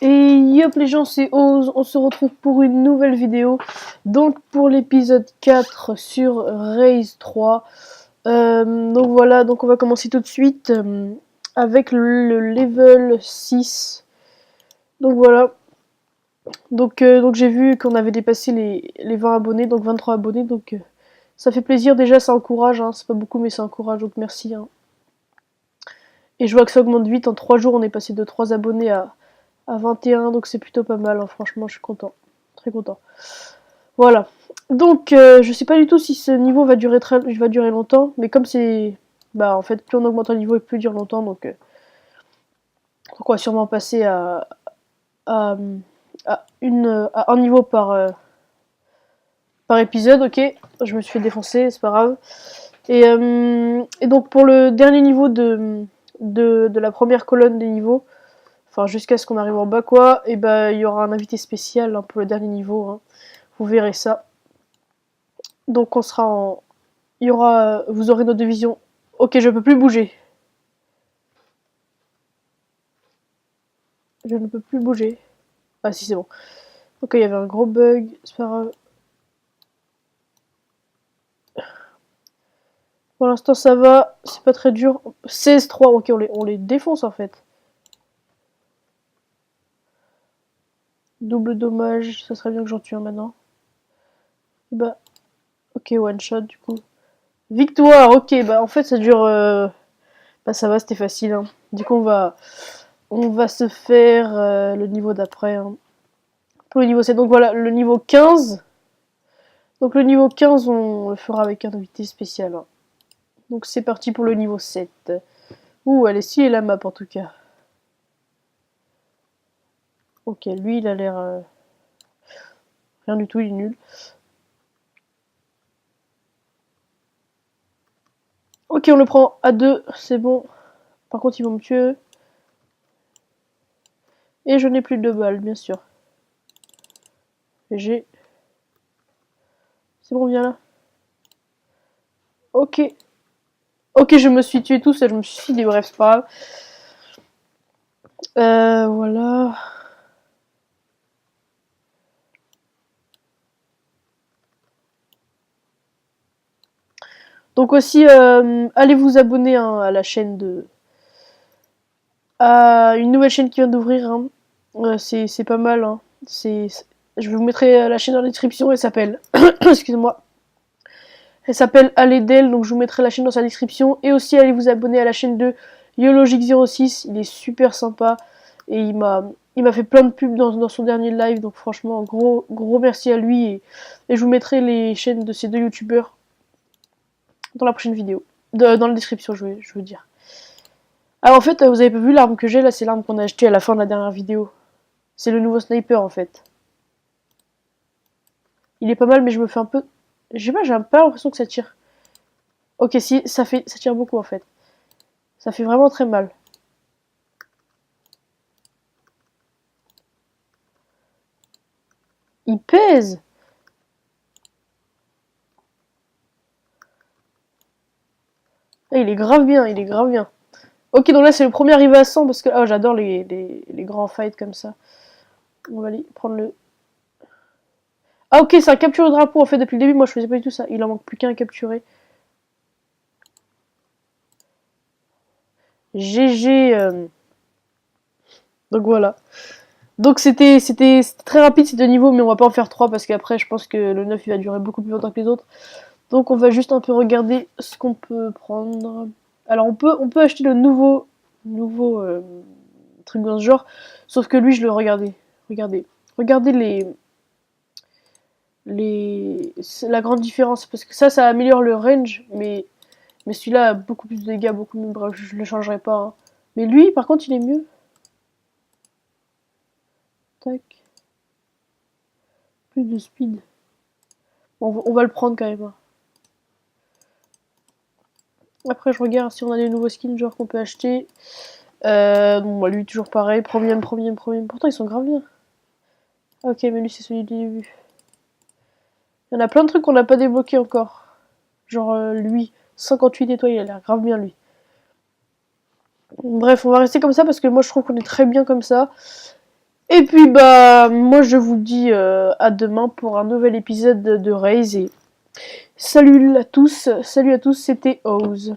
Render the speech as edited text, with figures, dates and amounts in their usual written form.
Et yop les gens, c'est Oz, on se retrouve pour une nouvelle vidéo. Donc pour l'épisode 4 sur Raze 3. Donc voilà, donc on va commencer tout de suite avec le level 6. Donc voilà. Donc j'ai vu qu'on avait dépassé les 20 abonnés, donc 23 abonnés. Donc ça fait plaisir déjà, ça encourage. Hein, c'est pas beaucoup mais ça encourage, donc merci. Hein. Et je vois que ça augmente vite, en 3 jours on est passé de 3 abonnés à 21, donc c'est plutôt pas mal, hein. Franchement je suis content, très content. Voilà, donc je sais pas du tout si ce niveau va durer longtemps, mais comme c'est... Bah en fait plus on augmente un niveau et plus il dure longtemps, donc on va sûrement passer à, à un niveau par épisode, ok. Je me suis fait défoncer, c'est pas grave. Et donc pour le dernier niveau de la première colonne des niveaux, enfin jusqu'à ce qu'on arrive en bas quoi, et bah il y aura un invité spécial hein, pour le dernier niveau, hein. Vous verrez ça. Donc on sera en... Il y aura... Vous aurez notre division. Ok, je peux plus bouger. Je ne peux plus bouger. Ah si, c'est bon. Ok, il y avait un gros bug, c'est pas grave. Pour l'instant ça va, c'est pas très dur. 16-3, ok, on les défonce en fait. Double dommage, ça serait bien que j'en tue un maintenant. Bah, ok, one shot du coup. Victoire, ok, bah en fait ça dure... Bah ça va, c'était facile. Hein. Du coup on va se faire le niveau d'après. Hein. Pour le niveau 7, donc voilà, le niveau 15. Donc le niveau 15, on le fera avec un invité spécial. Hein. Donc c'est parti pour le niveau 7. Ouh, elle est stylée la map en tout cas. Ok, lui il a l'air... rien du tout, il est nul. Ok, on le prend à 2, c'est bon. Par contre, ils vont me tuer. Et je n'ai plus de balles, bien sûr. J'ai... C'est bon, viens là. Ok. Ok, je me suis tué tout seul, je me suis dit, bref, c'est pas grave. Voilà. Donc aussi, allez vous abonner hein, à la chaîne de... À une nouvelle chaîne qui vient d'ouvrir. Hein. C'est pas mal. Hein. Je vous mettrai la chaîne dans la description, elle s'appelle... Excusez-moi. Elle s'appelle Aledel, donc je vous mettrai la chaîne dans sa description. Et aussi, allez vous abonner à la chaîne de Yologic06, il est super sympa. Et il m'a fait plein de pubs dans son dernier live, donc franchement, gros merci à lui. Et je vous mettrai les chaînes de ces deux youtubeurs dans la prochaine vidéo. Dans la description, je veux dire. Ah, en fait, vous avez pas vu l'arme que j'ai là, c'est l'arme qu'on a achetée à la fin de la dernière vidéo. C'est le nouveau sniper en fait. Il est pas mal, mais je me fais un peu. Je sais pas, j'ai pas l'impression que ça tire. Ok, si, ça tire beaucoup en fait. Ça fait vraiment très mal. Il pèse. Ah, il est grave bien, il est grave bien. Ok, donc là c'est le premier arrivé à 100 parce que oh, j'adore les grands fights comme ça. On va aller prendre le... Ah ok, c'est un capture de drapeau en fait depuis le début, moi je faisais pas du tout ça. Il en manque plus qu'un à capturer. GG. Donc voilà. Donc c'était très rapide ces deux niveaux, mais on va pas en faire 3 parce qu'après je pense que le 9 il va durer beaucoup plus longtemps que les autres. Donc on va juste un peu regarder ce qu'on peut prendre. Alors on peut acheter le nouveau truc dans ce genre, sauf que lui je le regardais. Regardez la grande différence parce que ça améliore le range, mais celui-là a beaucoup plus de dégâts, beaucoup mieux. Bref, je le changerai pas. Hein. Mais lui par contre il est mieux. Tac. Plus de speed. Bon, on va le prendre quand même. Hein. Après, je regarde si on a des nouveaux skins genre qu'on peut acheter. Bon, bah, lui, toujours pareil. Premium. Pourtant, ils sont grave bien. Ok, mais lui, c'est celui du début. Il y en a plein de trucs qu'on n'a pas débloqué encore. Genre, lui, 58 étoiles, il a l'air grave bien, lui. Bref, on va rester comme ça parce que moi, je trouve qu'on est très bien comme ça. Et puis bah moi je vous dis à demain pour un nouvel épisode de Raise et salut à tous, c'était Oz.